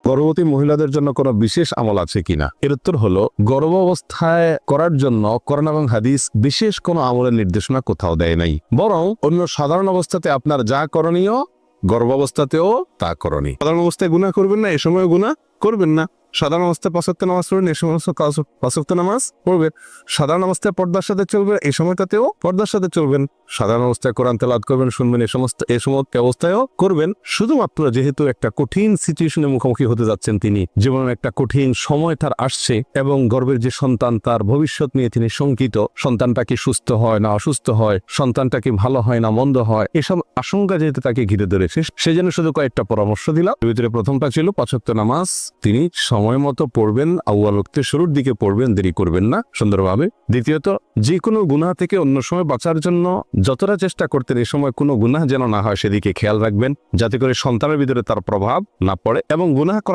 গর্ভবতী মহিলাদের জন্য কোনো বিশেষ আমল আছে কিনা? এর উত্তর হলো, গর্ভাবস্থায় করার জন্য কোরআন এবং হাদিস বিশেষ কোনো আমলের নির্দেশনা কোথাও দেয় নাই, বরং অন্য সাধারণ অবস্থাতে আপনার যা করণীয় গর্ভাবস্থাতেও তা করণীয়। সাধারণ অবস্থায় গুনাহ করবেন না, এ সময় গুনাহ করবেন না। সাধারণ অবস্থায় 5 ওয়াক্ত নামাজ পড়বেন, এই সময় 5 ওয়াক্ত নামাজ পড়বেন। সাধারণ অবস্থায় পর্দার সাথে চলবেন, এই সময়টাতেও পর্দার সাথে চলবেন। সাধারণ অবস্থায় কোরআন তেলাওয়াত করবেন, শুনবেন, এই সমস্ত অবস্থায়ও করবেন। শুধুমাত্র যেহেতু একটা কঠিন সিচুয়েশনের মুখোমুখি হতে যাচ্ছেন তিনি, জীবনের একটা কঠিন সময় তার আসছে এবং গর্ভের যে সন্তান তার ভবিষ্যৎ নিয়ে তিনি শঙ্কিত, সন্তানটা কি সুস্থ হয় না অসুস্থ হয়, সন্তানটা কি ভালো হয় না মন্দ হয়, এসব আশঙ্কা যেহেতু তাকে ঘিরে ধরেছে, সেজন্য শুধু কয়েকটা পরামর্শ দিলাম। এর ভিতরে প্রথমটা ছিল 5 ওয়াক্ত নামাজ তিনি সময় মতো পড়বেন, আউয়াল ওয়াক্তের শুরুর দিকে পড়বেন, দেরি করবেন না, সুন্দরভাবে। দ্বিতীয়ত, যে কোনো গুনাহ থেকে অন্য সময় বাঁচার জন্য যতটা চেষ্টা করতেন, এই সময় কোনো গুনাহ যেন না হয় সেদিকে খেয়াল রাখবেন, যাতে করে সন্তানের ভিতরে তার প্রভাব না পড়ে এবং গুনাহ